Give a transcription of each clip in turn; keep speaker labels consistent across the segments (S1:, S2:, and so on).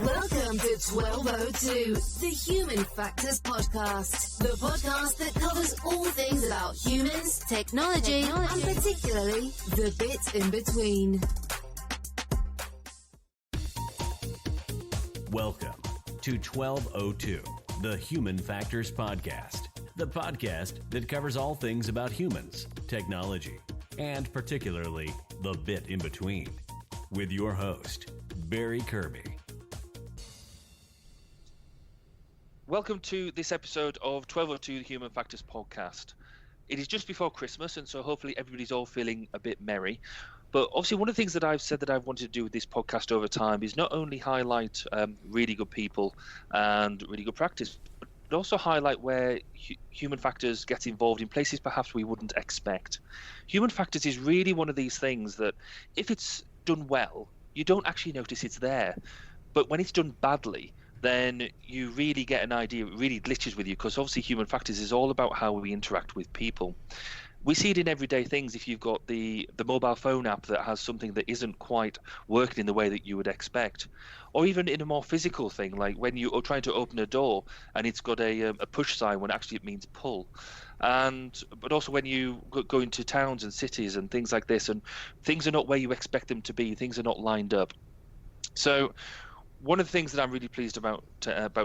S1: Welcome to 1202, the Human Factors Podcast. The podcast that covers all things about humans, technology, and particularly the bits in between.
S2: Welcome to 1202, the Human Factors Podcast. The podcast that covers all things about humans, technology, and particularly the bit in between. With your host, Barry Kirby.
S3: Welcome to this episode of 1202, the Human Factors Podcast. It is just before Christmas, and so hopefully everybody's all feeling a bit merry. But obviously one of the things that I've said that I've wanted to do with this podcast over time is not only highlight really good people and really good practice, but also highlight where human factors gets involved in places perhaps we wouldn't expect. Human factors is really one of these things that if it's done well, you don't actually notice it's there. But when it's done badly, then you really get an idea, it really glitches with you, because obviously human factors is all about how we interact with people. We see it in everyday things. If you've got the mobile phone app that has something that isn't quite working in the way that you would expect, or even in a more physical thing, like when you are trying to open a door and it's got a push sign when actually it means pull. But also when you go into towns and cities and things like this, and things are not where you expect them to be, things are not lined up. So one of the things that I'm really pleased about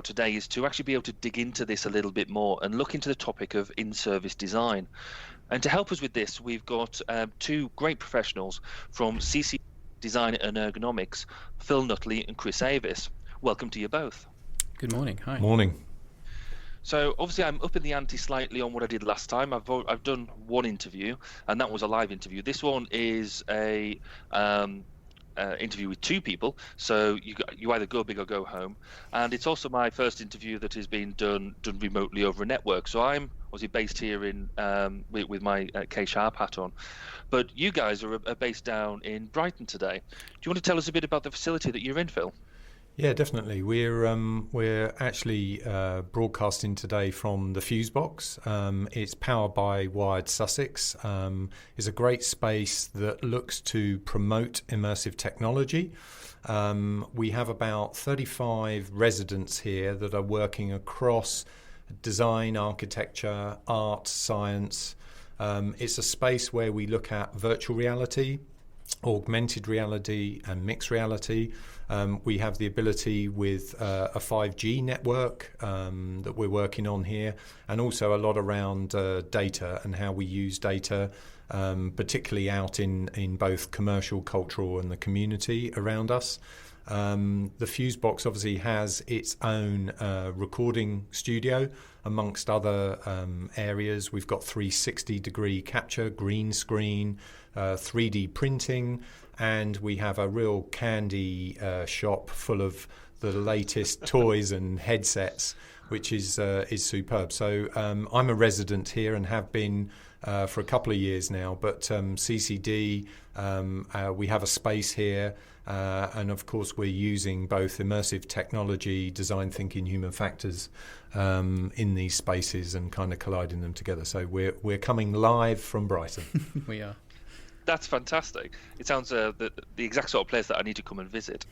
S3: today is to actually be able to dig into this a little bit more and look into the topic of in-service design. And to help us with this, we've got two great professionals from CCD Design Ergonomics, Phil Nutley and Chris Avis. Welcome to you both.
S4: Good morning. Hi.
S5: Morning.
S3: So obviously I'm upping the ante slightly on what I did last time. I've done one interview, and that was a live interview. This one is a interview with two people, so you either go big or go home. And it's also my first interview that has been done remotely over a network. So I'm obviously based here in with my K-Sharp hat on, but you guys are based down in Brighton today. Do you want to tell us a bit about the facility that you're in, Phil?
S5: Yeah, definitely. We're actually broadcasting today from the Fusebox. It's powered by Wired Sussex. It's a great space that looks to promote immersive technology. We have about 35 residents here that are working across design, architecture, art, science. It's a space where we look at virtual reality, augmented reality and mixed reality. We have the ability with a 5G network that we're working on here, and also a lot around data and how we use data, particularly out in both commercial, cultural and the community around us. The Fusebox obviously has its own recording studio amongst other areas. We've got 360-degree capture, green screen, 3D printing, and we have a real candy shop full of the latest toys and headsets, which is superb. So I'm a resident here and have been for a couple of years now, but CCD, we have a space here, and of course we're using both immersive technology, design thinking, human factors in these spaces and kind of colliding them together. So we're coming live from Brighton.
S4: We are.
S3: That's fantastic. It sounds the exact sort of place that I need to come and visit.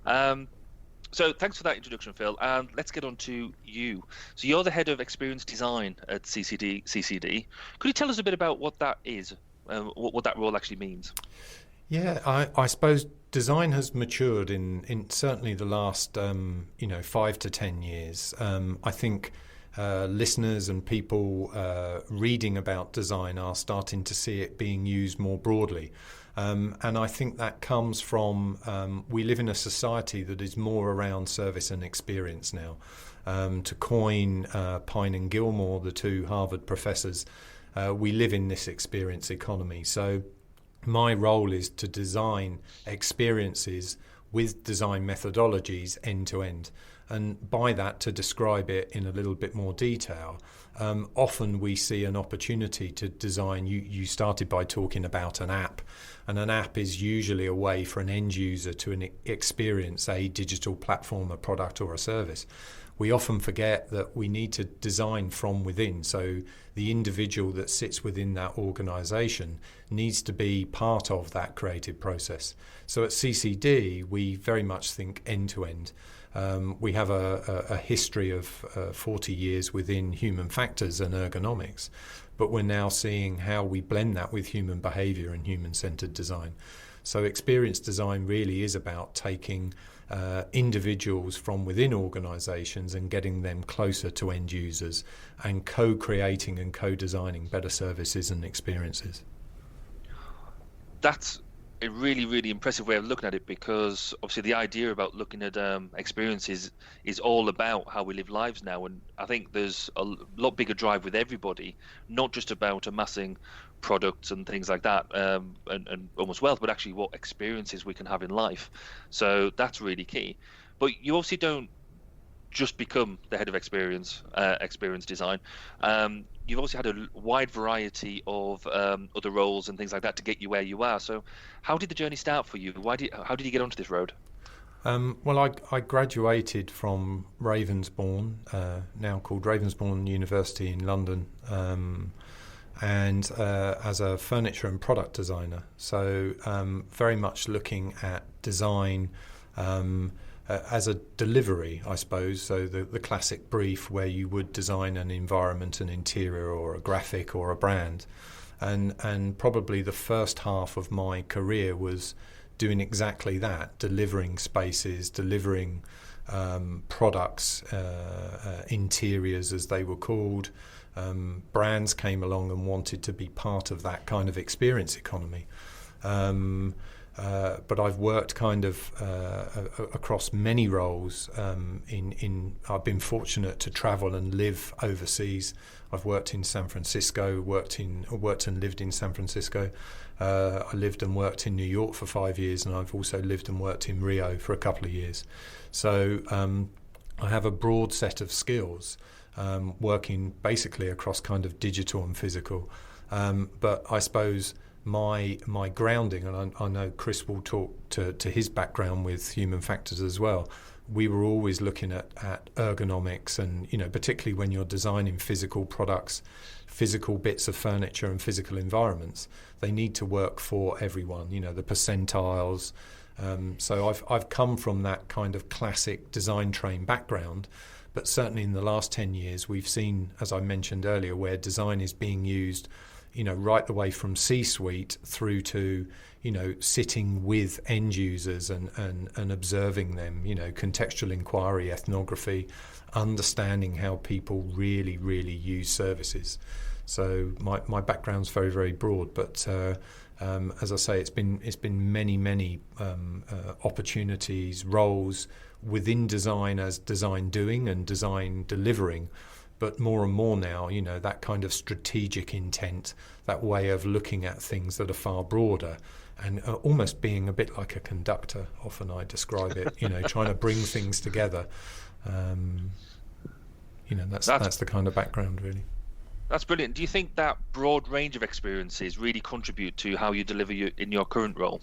S3: So thanks for that introduction, Phil. And let's get on to you. So you're the head of experience design at CCD. Could you tell us a bit about what that is, what that role actually means?
S5: Yeah, I suppose design has matured in certainly the last 5 to 10 years. I think listeners and people reading about design are starting to see it being used more broadly. And I think that comes from we live in a society that is more around service and experience now. To coin Pine and Gilmore, the two Harvard professors, we live in this experience economy. So my role is to design experiences with design methodologies end to end. And by that, to describe it in a little bit more detail, often we see an opportunity to design. You started by talking about an app, and an app is usually a way for an end user to experience a digital platform, a product or a service. We often forget that we need to design from within. So the individual that sits within that organisation needs to be part of that creative process. So at CCD, we very much think end to end. We have a history of 40 years within human factors and ergonomics, but we're now seeing how we blend that with human behaviour and human-centred design. So experience design really is about taking individuals from within organisations and getting them closer to end users and co-creating and co-designing better services and experiences.
S3: That's a really, really impressive way of looking at it, because obviously the idea about looking at experiences is all about how we live lives now, and I think there's a lot bigger drive with everybody, not just about amassing products and things like that, and almost wealth, but actually what experiences we can have in life. So that's really key. But you obviously don't just become the head of experience design. You've also had a wide variety of other roles and things like that to get you where you are. So how did the journey start for you? How did you get onto this road?
S5: Well, I graduated from Ravensbourne, now called Ravensbourne University in London, and as a furniture and product designer. So very much looking at design as a delivery, I suppose. So the classic brief where you would design an environment, an interior or a graphic or a brand. And probably the first half of my career was doing exactly that, delivering spaces, delivering products, interiors as they were called. Brands came along and wanted to be part of that kind of experience economy. But I've worked kind of across many roles. I've been fortunate to travel and live overseas. I've worked in San Francisco, worked and lived in San Francisco. I lived and worked in New York for 5 years, and I've also lived and worked in Rio for a couple of years. So I have a broad set of skills, working basically across kind of digital and physical. But I suppose my grounding, and I know Chris will talk to his background with human factors as well. We were always looking at ergonomics, and particularly when you're designing physical products, physical bits of furniture and physical environments, they need to work for everyone. The percentiles. So I've come from that kind of classic design train background, but certainly in the last 10 years we've seen, as I mentioned earlier, where design is being used right the way from C-suite through to, sitting with end users and observing them, contextual inquiry, ethnography, understanding how people really, really use services. So my background's very, very broad, but as I say, it's been many opportunities, roles within design as design doing and design delivering. But more and more now, that kind of strategic intent, that way of looking at things that are far broader, and almost being a bit like a conductor, often I describe it, trying to bring things together. That's the kind of background, really.
S3: That's brilliant. Do you think that broad range of experiences really contribute to how you deliver in your current role?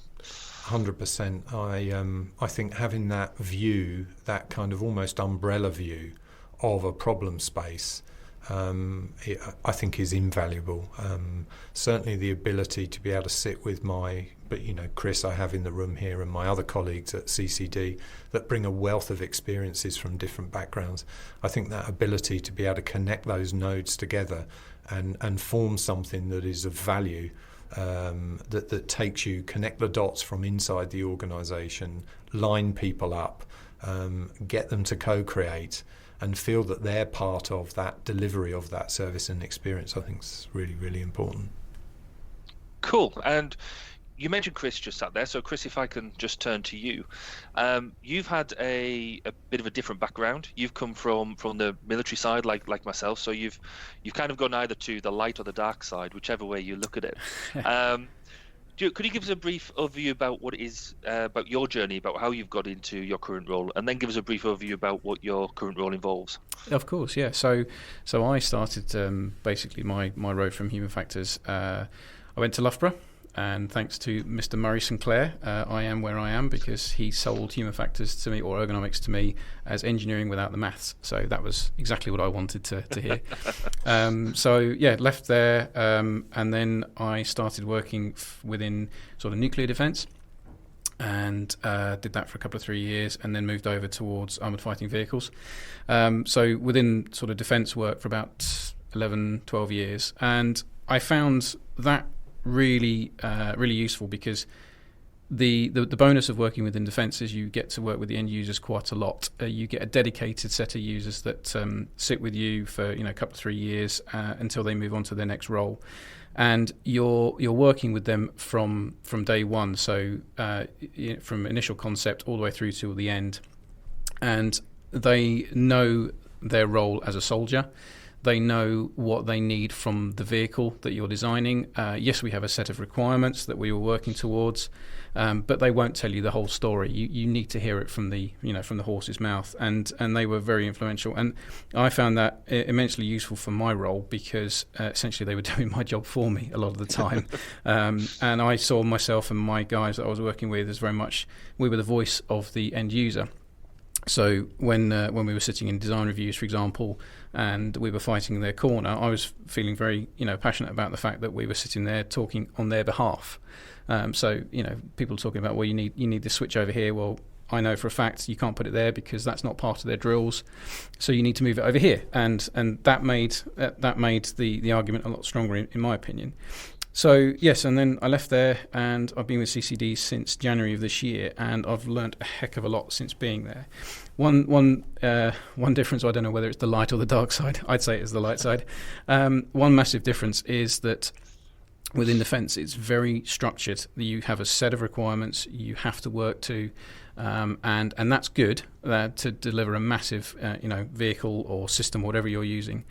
S5: 100%. I think having that view, that kind of almost umbrella view of a problem space, I think is invaluable. Certainly the ability to be able to sit with Chris I have in the room here, and my other colleagues at CCD that bring a wealth of experiences from different backgrounds. I think that ability to be able to connect those nodes together and form something that is of value, that takes you, connect the dots from inside the organisation, line people up, get them to co-create, and feel that they're part of that delivery of that service and experience, I think is really, really important.
S3: Cool. And you mentioned Chris just sat there. So Chris, if I can just turn to you. You've had a bit of a different background. You've come from the military side, like myself. So you've kind of gone either to the light or the dark side, whichever way you look at it. Could you give us a brief overview about what it is, about your journey, about how you've got into your current role, and then give us a brief overview about what your current role involves?
S4: Of course, yeah. So I started basically my road from human factors. I went to Loughborough, and thanks to Mr. Murray Sinclair, I am where I am because he sold human factors to me, or ergonomics to me, as engineering without the maths. So that was exactly what I wanted to hear. Left there, and then I started working within sort of nuclear defence, and did that for a couple of 3 years, and then moved over towards armoured fighting vehicles. So within sort of defence work for about 11, 12 years, and I found that really useful because the bonus of working within defence is you get to work with the end users quite a lot. You get a dedicated set of users that sit with you for a couple of 3 years until they move on to their next role, and you're working with them from day one. So from initial concept all the way through to the end, and they know their role as a soldier. They know what they need from the vehicle that you're designing. Yes, we have a set of requirements that we were working towards, but they won't tell you the whole story. You need to hear it from the horse's mouth, and they were very influential. And I found that immensely useful for my role because essentially they were doing my job for me a lot of the time. And I saw myself and my guys that I was working with as very much we were the voice of the end user. So when we were sitting in design reviews, for example, and we were fighting their corner, I was feeling very passionate about the fact that we were sitting there talking on their behalf. People talking about, well, you need this switch over here. Well, I know for a fact you can't put it there because that's not part of their drills, so you need to move it over here. And that made the argument a lot stronger in my opinion. So yes, and then I left there, and I've been with CCD since January of this year, and I've learnt a heck of a lot since being there. One difference, I don't know whether it's the light or the dark side. I'd say it's the light side. One massive difference is that within defence, it's very structured. You have a set of requirements you have to work to, and that's good to deliver a massive vehicle or system, whatever you're using.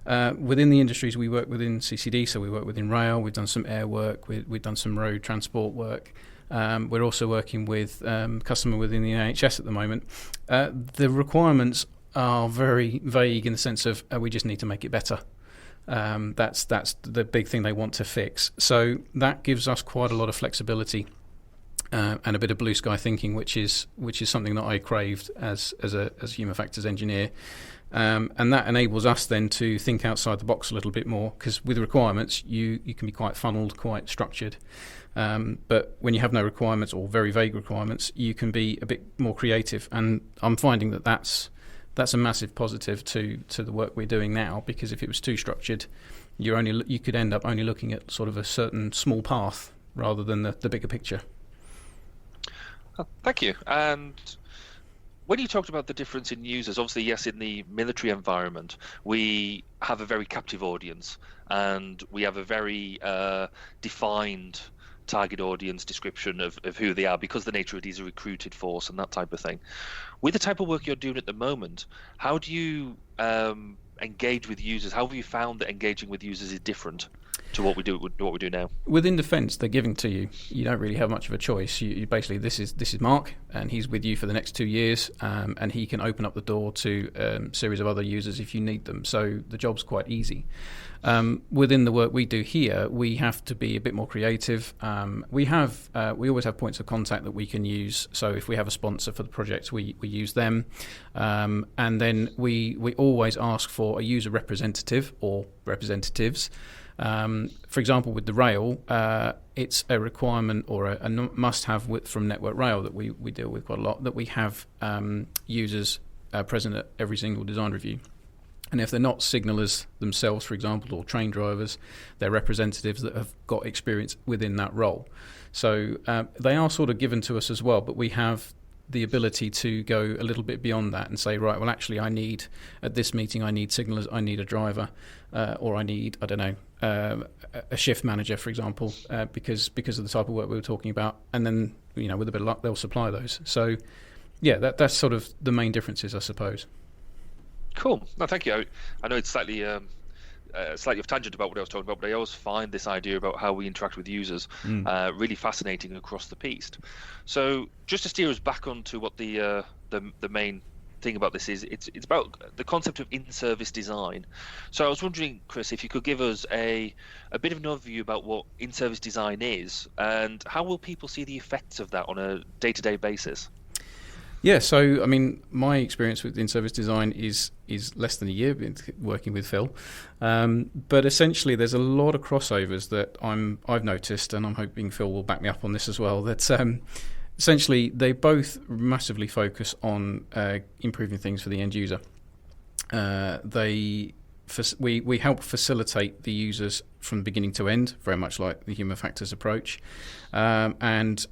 S4: Within the industries we work within CCD, so we work within rail, we've done some air work, we've done some road transport work. We're also working with customer within the NHS at the moment. The requirements are very vague in the sense of we just need to make it better. That's the big thing they want to fix. So that gives us quite a lot of flexibility and a bit of blue sky thinking, which is something that I craved as human factors engineer. And that enables us then to think outside the box a little bit more, because with requirements you can be quite funneled, quite structured, but when you have no requirements or very vague requirements, you can be a bit more creative, and I'm finding that that's a massive positive to the work we're doing now, because if it was too structured, you could end up only looking at sort of a certain small path rather than the bigger picture.
S3: Oh, thank you. And when you talked about the difference in users, obviously, yes, in the military environment, we have a very captive audience, and we have a very defined target audience description of who they are, because the nature of it is a recruited force and that type of thing. With the type of work you're doing at the moment, how do you engage with users? How have you found that engaging with users is different to what we do now?
S4: Within defence, they're giving to you. You don't really have much of a choice. You basically, this is Mark, and he's with you for the next 2 years, and he can open up the door to a series of other users if you need them. So the job's quite easy. Within the work we do here, we have to be a bit more creative. We always have points of contact that we can use. So if we have a sponsor for the project, we use them, and then we always ask for a user representative or representatives. For example, with the rail, it's a requirement or a must-have from Network Rail that we deal with quite a lot, that we have users present at every single design review. And if they're not signallers themselves, for example, or train drivers, they're representatives that have got experience within that role. So they are sort of given to us as well, but we have the ability to go a little bit beyond that and say, right, well, actually, at this meeting, I need signallers, I need a driver, or I need, I don't know, a shift manager, for example, because of the type of work we were talking about. And then, with a bit of luck, they'll supply those. So, yeah, that's sort of the main differences, I suppose.
S3: Cool. No, thank you. I know it's slightly slightly off tangent about what I was talking about, but I always find this idea about how we interact with users really fascinating across the piece. So just to steer us back onto what the main thing about this is, it's about the concept of in-service design. So I was wondering, Chris, if you could give us a bit of an overview about what in-service design is, and how will people see the effects of that on a day-to-day basis?
S4: Yeah, so I mean, my experience with in-service design is less than a year working with Phil, but essentially there's a lot of crossovers that I've noticed, and I'm hoping Phil will back me up on this as well. That essentially they both massively focus on improving things for the end user. We help facilitate the users from beginning to end, very much like the human factors approach, and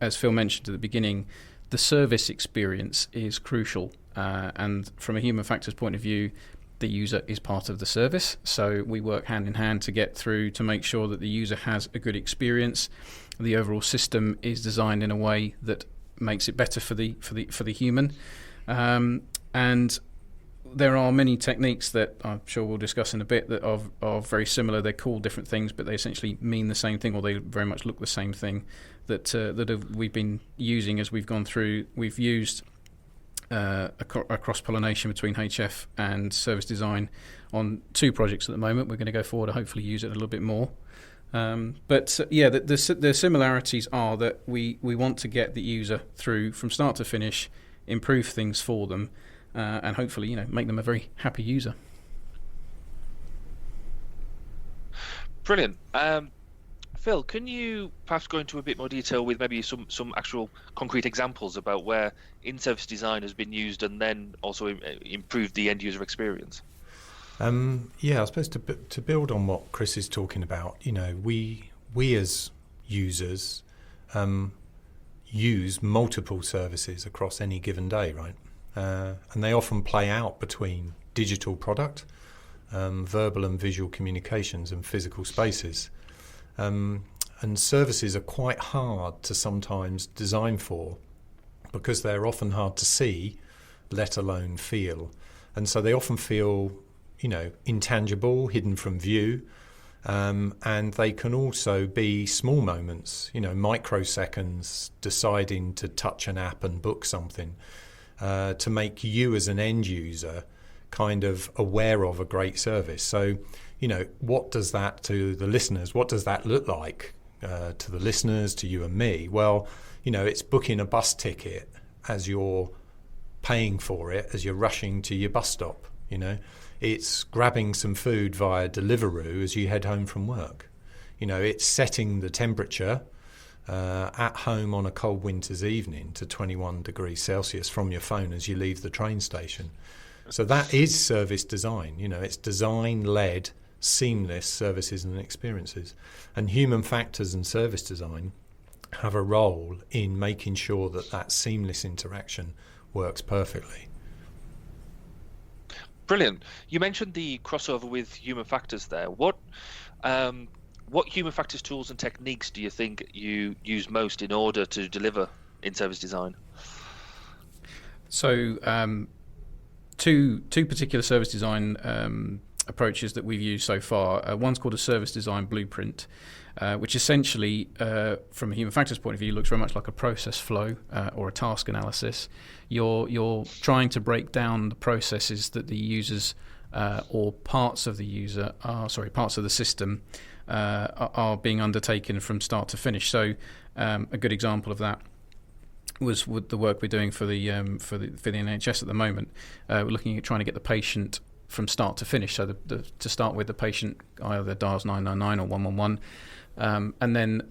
S4: as Phil mentioned at the beginning, the service experience is crucial, and from a human factors point of view, the user is part of the service. So we work hand in hand to get through to make sure that the user has a good experience. The overall system is designed in a way that makes it better for the human, and there are many techniques that I'm sure we'll discuss in a bit that are very similar. They're called different things, but they essentially mean the same thing, or they very much look the same thing. That we've been using as we've gone through. We've used a cross-pollination between HF and service design on 2 projects at the moment. We're going to go forward and hopefully use it a little bit more. The similarities are that we want to get the user through from start to finish, improve things for them, and hopefully make them a very happy user.
S3: Brilliant. Phil, can you perhaps go into a bit more detail with maybe some actual concrete examples about where in-service design has been used and then also improved the end user experience?
S5: I suppose to build on what Chris is talking about, we as users use multiple services across any given day, right? And they often play out between digital product, verbal and visual communications, and physical spaces. And services are quite hard to sometimes design for because they're often hard to see, let alone feel. And so they often feel, intangible, hidden from view. And they can also be small moments, microseconds, deciding to touch an app and book something, to make you as an end user kind of aware of a great service. So, what does that to the listeners? What does that look like to the listeners, to you and me? Well, it's booking a bus ticket as you're paying for it, as you're rushing to your bus stop. It's grabbing some food via Deliveroo as you head home from work. It's setting the temperature at home on a cold winter's evening to 21 degrees Celsius from your phone as you leave the train station. So that is service design. It's design-led, seamless services and experiences. And human factors and service design have a role in making sure that seamless interaction works perfectly.
S3: Brilliant. You mentioned the crossover with human factors there. What human factors tools and techniques do you think you use most in order to deliver in-service design?
S4: So two particular service design approaches that we've used so far. One's called a service design blueprint, which essentially, from a human factors point of view, looks very much like a process flow or a task analysis. You're trying to break down the processes that the users or parts of the system are being undertaken from start to finish. So a good example of that was with the work we're doing for the NHS at the moment. We're looking at trying to get the patient from start to finish. So to start with, the patient either dials 999 or 111, and then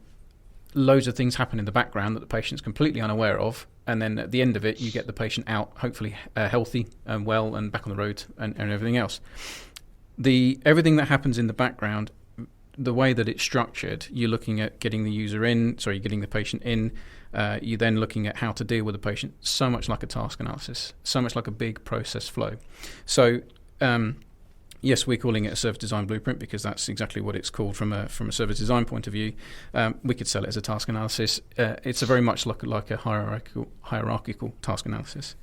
S4: loads of things happen in the background that the patient's completely unaware of, and then at the end of it, you get the patient out, hopefully healthy and well and back on the road and everything else. Everything that happens in the background, the way that it's structured, you're looking at getting the patient in. You're then looking at how to deal with the patient, so much like a task analysis, so much like a big process flow. So yes, we're calling it a service design blueprint because that's exactly what it's called from a service design point of view. We could sell it as a task analysis. It's a very much like a hierarchical task analysis.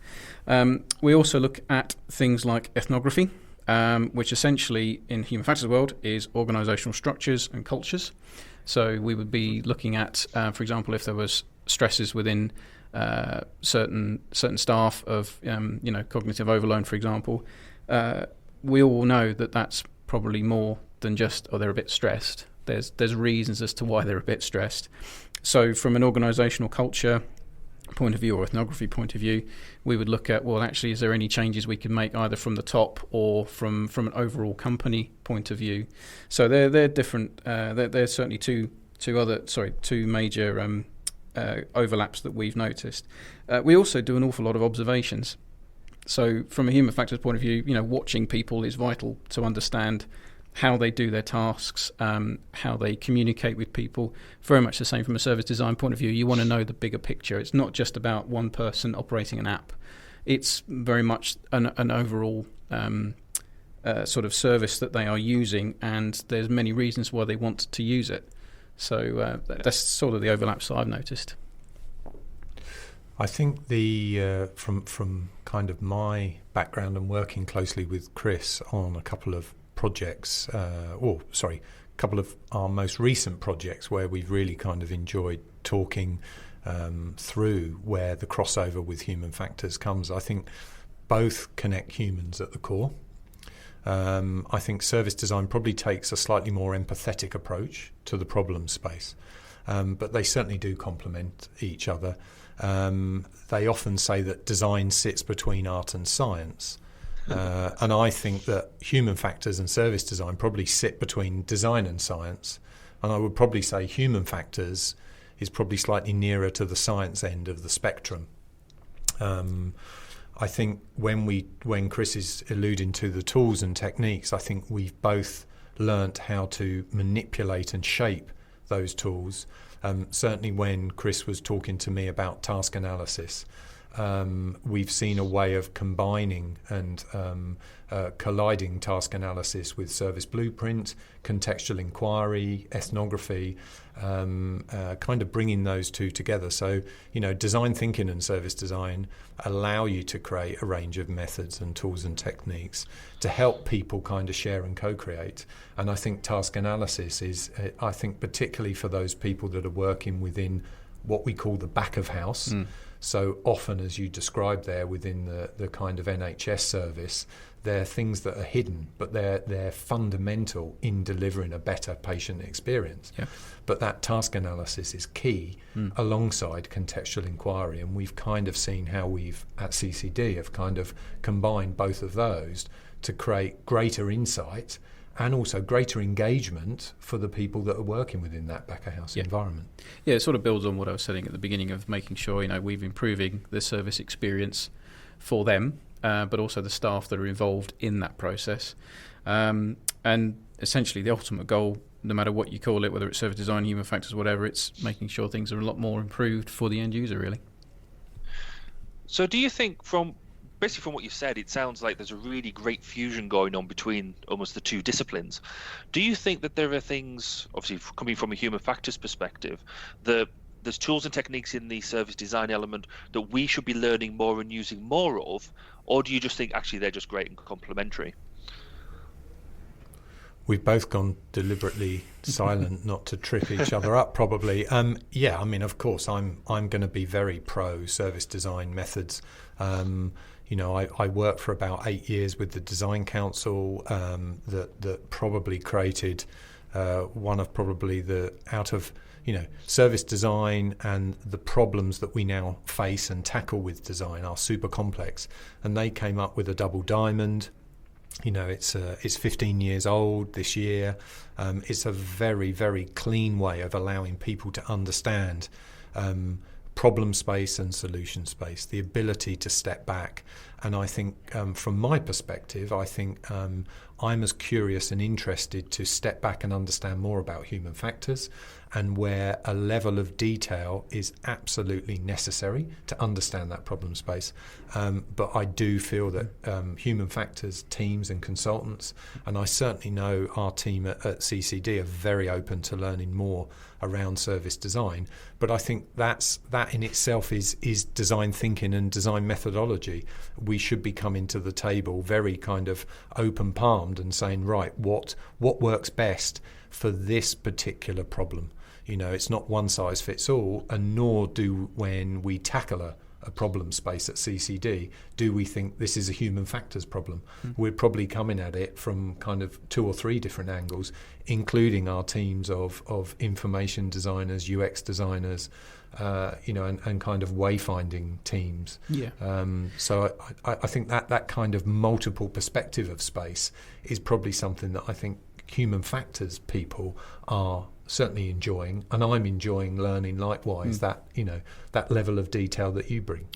S4: We also look at things like ethnography. which essentially in human factors world is organisational structures and cultures. So we would be looking at, for example, if there was stresses within certain staff of cognitive overload, for example. We all know that that's probably more than just they're a bit stressed. There's reasons as to why they're a bit stressed. So from an organisational culture point of view or ethnography point of view, we would look at, well, actually, is there any changes we can make either from the top or from an overall company point of view? So they're different. There's certainly two major overlaps that we've noticed. We also do an awful lot of observations. So from a human factors point of view, watching people is vital to understand how they do their tasks, how they communicate with people. Very much the same from a service design point of view. You want to know the bigger picture. It's not just about one person operating an app. It's very much an overall sort of service that they are using, and there's many reasons why they want to use it. So that's sort of the overlaps that I've noticed.
S5: I think from kind of my background and working closely with Chris on a couple of projects, a couple of our most recent projects where we've really kind of enjoyed talking through where the crossover with human factors comes. I think both connect humans at the core. I think service design probably takes a slightly more empathetic approach to the problem space, but they certainly do complement each other. They often say that design sits between art and science. And I think that human factors and service design probably sit between design and science. And I would probably say human factors is probably slightly nearer to the science end of the spectrum. I think when Chris is alluding to the tools and techniques, I think we've both learnt how to manipulate and shape those tools. Certainly when Chris was talking to me about task analysis, we've seen a way of combining and colliding task analysis with service blueprint, contextual inquiry, ethnography, kind of bringing those two together. So, design thinking and service design allow you to create a range of methods and tools and techniques to help people kind of share and co-create. And I think task analysis is, I think particularly for those people that are working within what we call the back of house. So often, as you described there, within the kind of NHS service, they're things that are hidden, but they're fundamental in delivering a better patient experience. Yeah. But that task analysis is key alongside contextual inquiry, and we've kind of seen how we've, at CCD, have kind of combined both of those to create greater insight and also greater engagement for the people that are working within that back-of-house environment. Yeah,
S4: it sort of builds on what I was saying at the beginning of making sure, we're improving the service experience for them, but also the staff that are involved in that process. And essentially the ultimate goal, no matter what you call it, whether it's service design, human factors, whatever, it's making sure things are a lot more improved for the end user, really.
S3: So do you think basically from what you said, it sounds like there's a really great fusion going on between almost the two disciplines. Do you think that there are things, obviously coming from a human factors perspective, there's tools and techniques in the service design element that we should be learning more and using more of, or do you just think actually they're just great and complementary?
S5: We've both gone deliberately silent not to trip each other up, probably. Of course, I'm going to be very pro service design methods. I worked for about 8 years with the Design Council that probably created one of probably service design, and the problems that we now face and tackle with design are super complex. And they came up with a double diamond. It's 15 years old this year. It's a very, very clean way of allowing people to understand problem space and solution space, the ability to step back. And I think from my perspective, I'm as curious and interested to step back and understand more about human factors, and where a level of detail is absolutely necessary to understand that problem space. But I do feel that human factors teams and consultants, and I certainly know our team at CCD are very open to learning more around service design. But I think that in itself is design thinking and design methodology, we should be coming to the table very kind of open-palmed and saying, right, what works best for this particular problem? It's not one size fits all, and nor do when we tackle a problem space at CCD, do we think this is a human factors problem? We're probably coming at it from kind of 2 or 3 different angles, including our teams of information designers, UX designers, and kind of wayfinding teams.
S4: Yeah.
S5: So I think that kind of multiple perspective of space is probably something that I think human factors people are certainly enjoying, and I'm enjoying learning likewise that level of detail that you bring.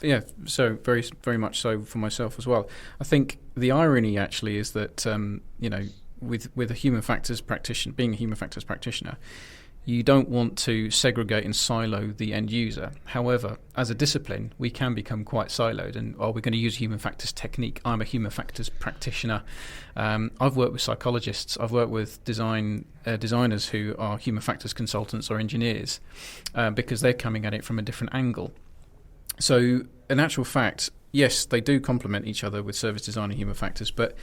S4: Yeah, so very, very much so for myself as well. I think the irony actually is that with a human factors practitioner, being a human factors practitioner, you don't want to segregate and silo the end user. However, as a discipline, we can become quite siloed, and we're going to use human factors technique. I'm a human factors practitioner. I've worked with psychologists. I've worked with designers who are human factors consultants or engineers because they're coming at it from a different angle. So in actual fact, yes, they do complement each other with service design and human factors, but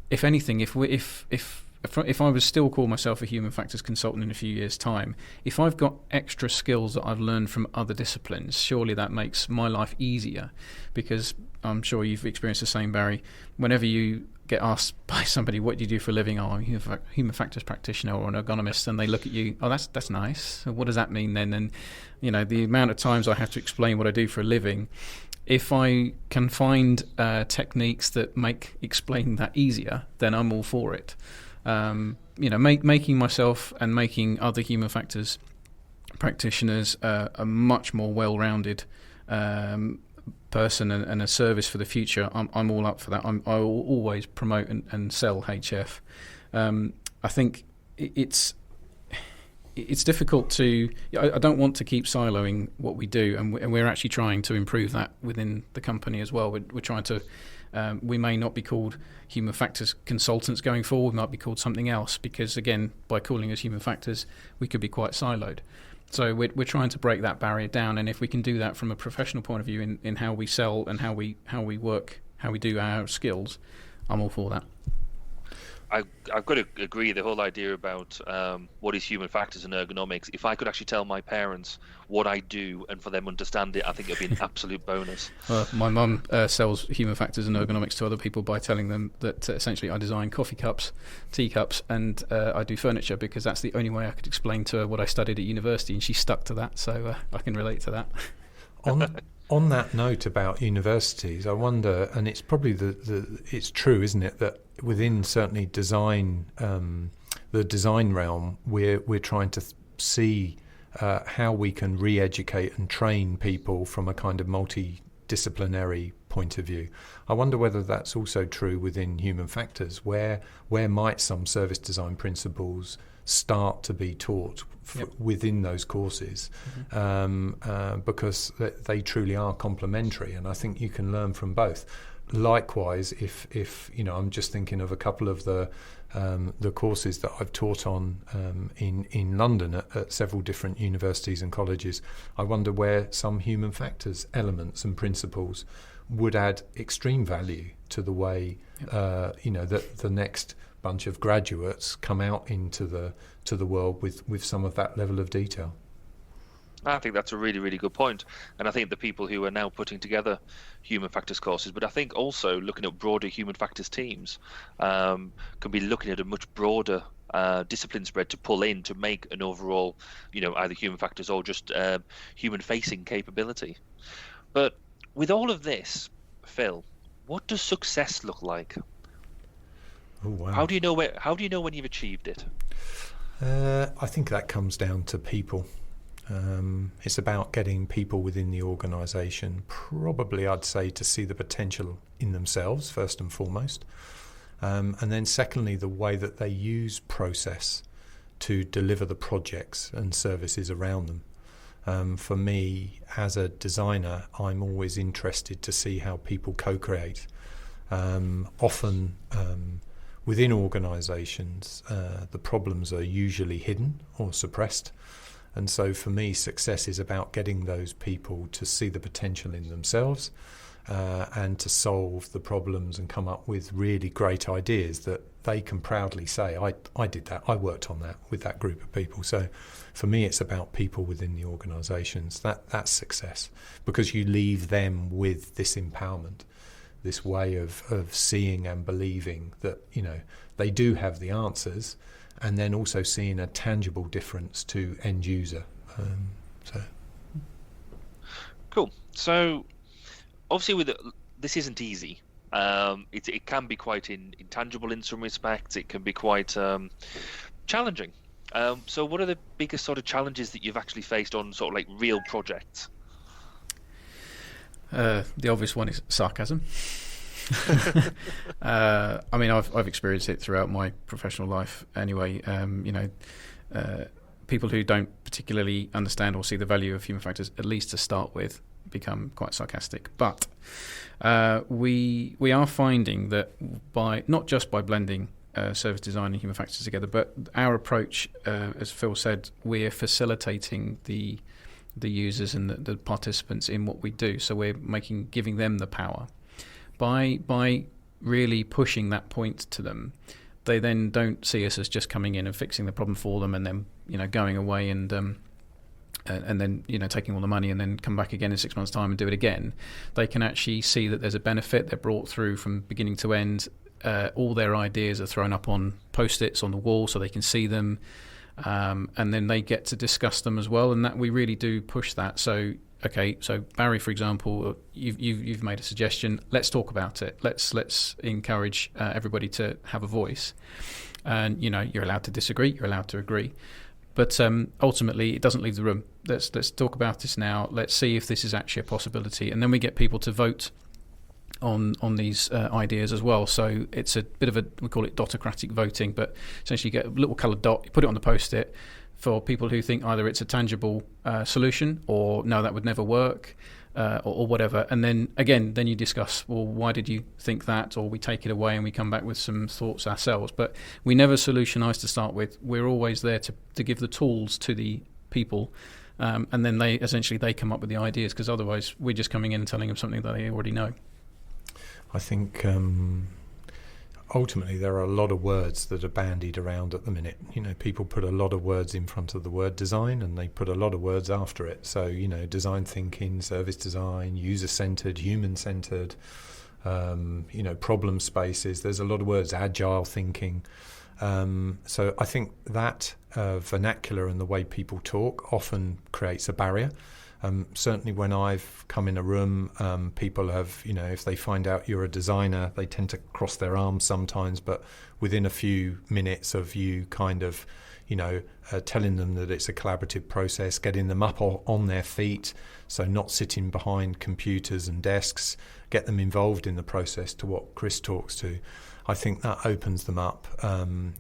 S4: if anything, if I was still call myself a human factors consultant in a few years' time, if I've got extra skills that I've learned from other disciplines, surely that makes my life easier, because I'm sure you've experienced the same, Barry. Whenever you get asked by somebody, what do you do for a living? Oh, I'm a human factors practitioner or an ergonomist, and they look at you, oh, that's nice. So what does that mean then? And the amount of times I have to explain what I do for a living, if I can find techniques that make explaining that easier, then I'm all for it. Making myself and making other human factors practitioners a much more well-rounded person and a service for the future. I'm all up for that. I will always promote and sell HF. I think it's difficult to. I don't want to keep siloing what we do, and we're actually trying to improve that within the company as well. We're trying to. We may not be called human factors consultants going forward. We might be called something else, because again, by calling us human factors, we could be quite siloed. So we're trying to break that barrier down, and if we can do that from a professional point of view in how we sell and how we work, how we do our skills, I'm all for that.
S3: I've got to agree, the whole idea about what is human factors and ergonomics. If I could actually tell my parents what I do and for them understand it, I think it would be an absolute bonus.
S4: My mum sells human factors and ergonomics to other people by telling them that essentially I design coffee cups, teacups, and I do furniture, because that's the only way I could explain to her what I studied at university, and she stuck to that, so I can relate to that.
S5: On that note about universities, I wonder, and it's probably it's true, isn't it, that within certainly design, the design realm, we're trying to see how we can re-educate and train people from a kind of multidisciplinary point of view. I wonder whether that's also true within human factors. Where might some service design principles start to be taught within those courses, because they truly are complementary, and I think you can learn from both. Likewise, if I'm just thinking of a couple of the courses that I've taught on in London at several different universities and colleges, I wonder where some human factors elements and principles would add extreme value to the way that the next bunch of graduates come out into the world with some of that level of detail.
S3: I think that's a really, really good point. And I think the people who are now putting together human factors courses, but I think also looking at broader human factors teams, can be looking at a much broader discipline spread to pull in to make an overall, either human factors or just human-facing capability. But with all of this, Phil, what does success look like?
S5: Oh, wow.
S3: How do you know when you've achieved it?
S5: I think that comes down to people. It's about getting people within the organisation, probably I'd say, to see the potential in themselves first and foremost, and then secondly the way that they use process to deliver the projects and services around them. For me as a designer, I'm always interested to see how people co-create. Often within organisations, the problems are usually hidden or suppressed. And so for me, success is about getting those people to see the potential in themselves and to solve the problems and come up with really great ideas that they can proudly say, I did that, I worked on that with that group of people. So for me, it's about people within the organisations. That's success, because you leave them with this empowerment, this way of seeing and believing that, you know, they do have the answers, and then also seeing a tangible difference to end user.
S3: Cool. So obviously this isn't easy. It can be quite intangible in some respects. It can be quite challenging. So what are the biggest sort of challenges that you've actually faced on sort of like real projects?
S4: The obvious one is sarcasm. I mean, I've experienced it throughout my professional life anyway. People who don't particularly understand or see the value of human factors, at least to start with, become quite sarcastic. But we are finding that not just by blending service design and human factors together, but our approach, as Phil said, we're facilitating the users and the participants in what we do. So we're giving them the power. By really pushing that point to them, they then don't see us as just coming in and fixing the problem for them and then, you know, going away and then, you know, taking all the money and then come back again in 6 months' time and do it again. They can actually see that there's a benefit. They're brought through from beginning to end. All their ideas are thrown up on Post-its on the wall so they can see them, and then they get to discuss them as well. And that we really do push that. So Barry, for example, you've made a suggestion. Let's talk about it. Let's encourage everybody to have a voice. And, you know, you're allowed to disagree. You're allowed to agree. But ultimately, it doesn't leave the room. Let's talk about this now. Let's see if this is actually a possibility. And then we get people to vote on these ideas as well. So it's a bit of we call it dotocratic voting, but essentially you get a little coloured dot, you put it on the Post-it for people who think either it's a tangible solution or no, that would never work, or whatever. And then again, you discuss, well, why did you think that? Or we take it away and we come back with some thoughts ourselves. But we never solutionise to start with. We're always there to give the tools to the people, and then they come up with the ideas, because otherwise we're just coming in and telling them something that they already know.
S5: I think ultimately there are a lot of words that are bandied around at the minute. You know, people put a lot of words in front of the word design and they put a lot of words after it. So, you know, design thinking, service design, user-centered, human-centered, you know, problem spaces. There's a lot of words, agile thinking. So I think that vernacular and the way people talk often creates a barrier. Certainly when I've come in a room, people have, you know, if they find out you're a designer, they tend to cross their arms sometimes, but within a few minutes of you kind of, you know, telling them that it's a collaborative process, getting them up on their feet, so not sitting behind computers and desks, get them involved in the process, to what Chris talks to. I think that opens them up.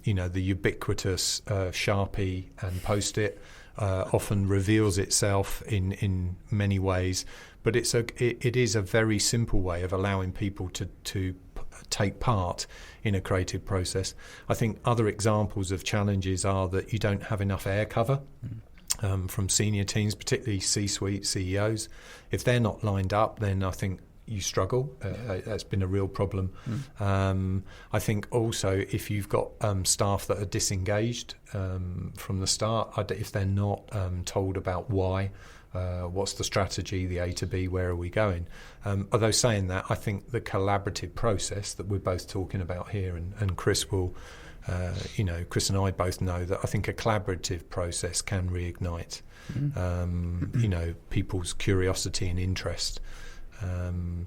S5: You know, the ubiquitous Sharpie and Post-it often reveals itself in many ways, but it is a very simple way of allowing people to take part in a creative process. I think other examples of challenges are that you don't have enough air cover from senior teams, particularly C-suite CEOs. If they're not lined up, then I think you struggle. That's been a real problem. I think also if you've got staff that are disengaged from the start, if they're not told about why, what's the strategy, the A to B, where are we going? Although saying that, I think the collaborative process that we're both talking about here, and Chris will, you know, Chris and I both know that I think a collaborative process can reignite, you know, people's curiosity and interest.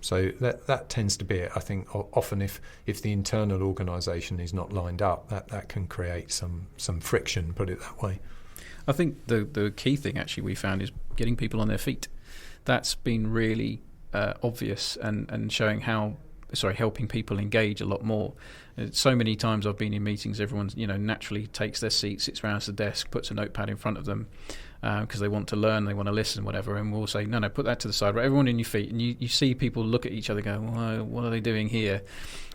S5: So that tends to be it. I think often if the internal organisation is not lined up, that can create some friction, put it that way.
S4: I think the key thing actually we found is getting people on their feet. That's been really obvious and showing helping people engage a lot more. So many times I've been in meetings, everyone, you know, naturally takes their seat, sits around the desk, puts a notepad in front of them because they want to learn, they want to listen, whatever, and we'll say, no, put that to the side, right, everyone in your feet, and you see people look at each other going, well, what are they doing here?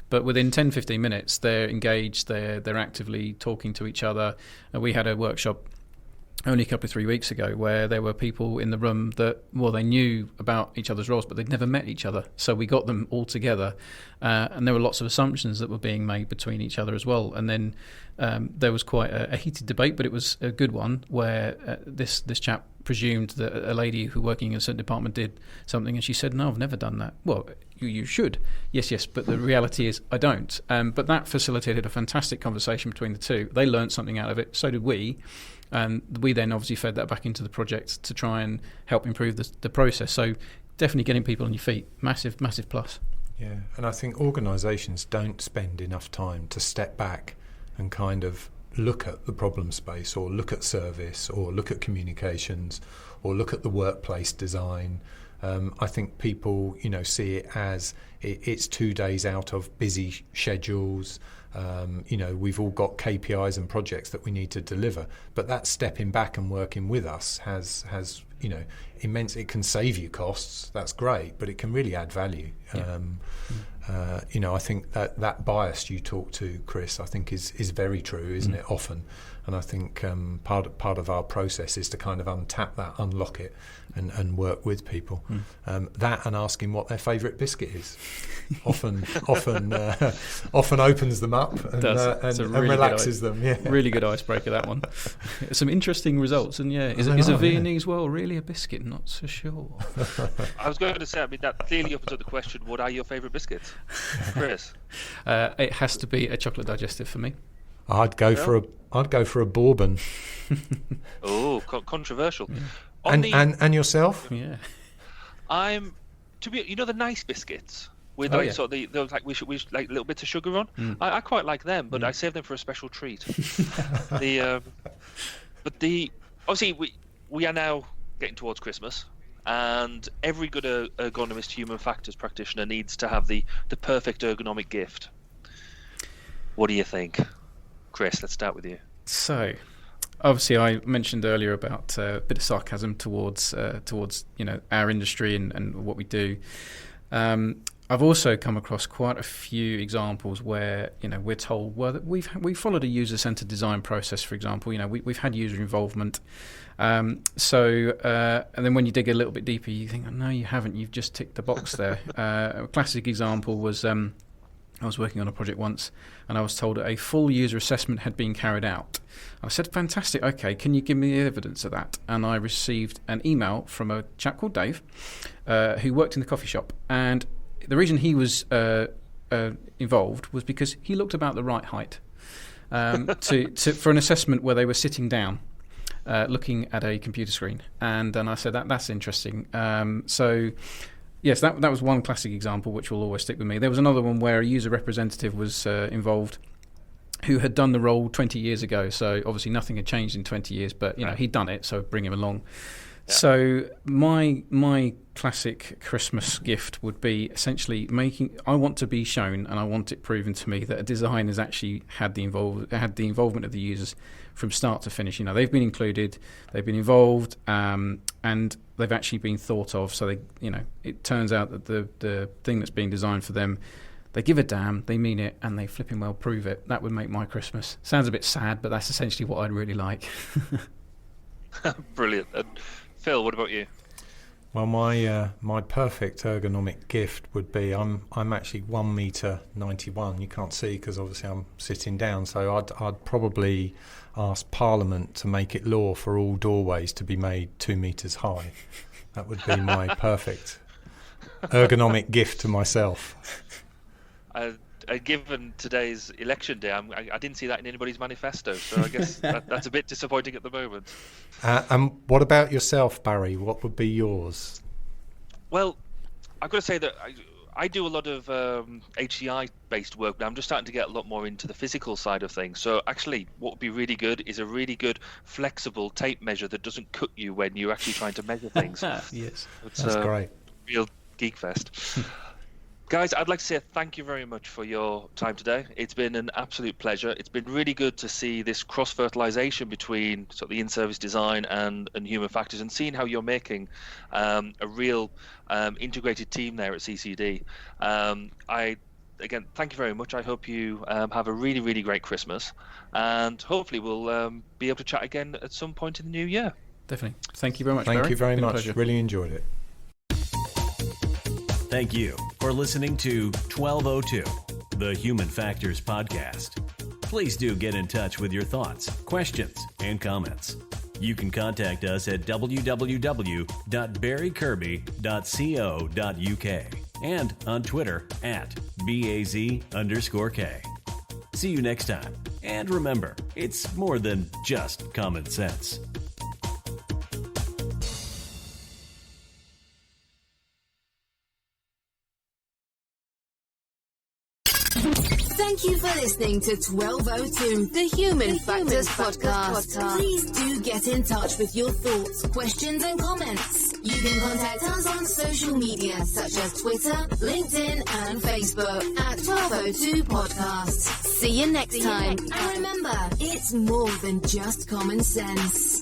S4: But within 10-15 minutes, they're engaged, they're actively talking to each other. We had a workshop only a couple of 3 weeks ago, where there were people in the room that, well, they knew about each other's roles, but they'd never met each other. So we got them all together, and there were lots of assumptions that were being made between each other as well. And then there was quite a heated debate, but it was a good one, where this chap presumed that a lady who working in a certain department did something, and she said, "No, I've never done that." Well, you should. Yes, but the reality is I don't. But that facilitated a fantastic conversation between the two. They learned something out of it, so did we. And we then obviously fed that back into the project to try and help improve the process. So definitely getting people on your feet, massive plus.
S5: Yeah, and I think organisations don't spend enough time to step back and kind of look at the problem space, or look at service, or look at communications, or look at the workplace design. I think people, see it as it's 2 days out of busy schedules. We've all got KPIs and projects that we need to deliver, but that stepping back and working with us has immense. It can save you costs. That's great, but it can really add value.
S4: Yeah.
S5: I think that bias you talk to, Chris, I think is very true, isn't it? Often, and I think part of our process is to kind of untap that, unlock it, and work with people. That and asking what their favourite biscuit is often opens them up and relaxes them. Yeah,
S4: really good icebreaker, that one. Some interesting results, and is a Viennese well really a biscuit? Not so sure.
S3: I was going to say, that clearly opens up the question: what are your favourite biscuits, Chris?
S4: It has to be a chocolate digestive for me.
S5: I'd go for a bourbon.
S3: Oh, controversial.
S5: Yeah. And yourself?
S4: Yeah.
S3: I'm the nice biscuits with those like we should like little bits of sugar on. I quite like them, but I save them for a special treat. Obviously we are now getting towards Christmas, and every good ergonomist, human factors practitioner needs to have the perfect ergonomic gift. What do you think, Chris? Let's start with you.
S4: So, obviously, I mentioned earlier about a bit of sarcasm towards our industry and what we do. I've also come across quite a few examples where we're told that we've followed a user-centered design process. For example, we've had user involvement. And then when you dig a little bit deeper, you think, oh, no, you haven't. You've just ticked the box there. A classic example was I was working on a project once, and I was told a full user assessment had been carried out. I said, fantastic, okay, can you give me the evidence of that? And I received an email from a chap called Dave, who worked in the coffee shop. And the reason he was involved was because he looked about the right height for an assessment where they were sitting down, looking at a computer screen. And I said, that's interesting. Yes, that was one classic example which will always stick with me. There was another one where a user representative was involved who had done the role 20 years ago. So obviously nothing had changed in 20 years, but he'd done it, so bring him along. Yeah. So my classic Christmas gift would be essentially I want to be shown, and I want it proven to me that a design has actually had the involvement of the users from start to finish. They've been included, they've been involved, and they've actually been thought of. So it turns out that the thing that's being designed for them, they give a damn, they mean it, and they flipping well prove it. That would make my Christmas. Sounds a bit sad, but that's essentially what I'd really like.
S3: Brilliant. And Phil, what about you?
S5: Well, my perfect ergonomic gift would be I'm actually 1.91 m. You can't see because obviously I'm sitting down, so I'd probably ask Parliament to make it law for all doorways to be made 2 meters high. That would be my perfect ergonomic gift to myself.
S3: Given today's election day, I didn't see that in anybody's manifesto, so I guess that's a bit disappointing at the moment.
S5: And what about yourself, Barry? What would be yours?
S3: Well, I've got to say that I do a lot of HCI-based work now. I'm just starting to get a lot more into the physical side of things. So actually, what would be really good is a really good flexible tape measure that doesn't cut you when you're actually trying to measure things.
S4: Yes,
S5: that's great.
S3: Real geek fest. Guys, I'd like to say thank you very much for your time today. It's been an absolute pleasure. It's been really good to see this cross-fertilization between sort of the in-service design and human factors, and seeing how you're making a real integrated team there at CCD. I again, thank you very much. I hope you have a really, really great Christmas, and hopefully we'll be able to chat again at some point in the new year.
S4: Definitely. Thank you very much,
S5: Thank
S4: Barry.
S5: you very
S4: Been a
S5: much.
S4: pleasure.
S5: Really enjoyed it.
S2: Thank you for listening to 1202, the Human Factors Podcast. Please do get in touch with your thoughts, questions, and comments. You can contact us at www.barrykirby.co.uk and on Twitter at @BAZ_K. See you next time. And remember, it's more than just common sense.
S1: Thank you for listening to 1202, the Human Factors Podcast. Please do get in touch with your thoughts, questions, and comments. You can contact us on social media such as Twitter, LinkedIn, and Facebook at 1202 Podcast. See you next time. And remember, it's more than just common sense.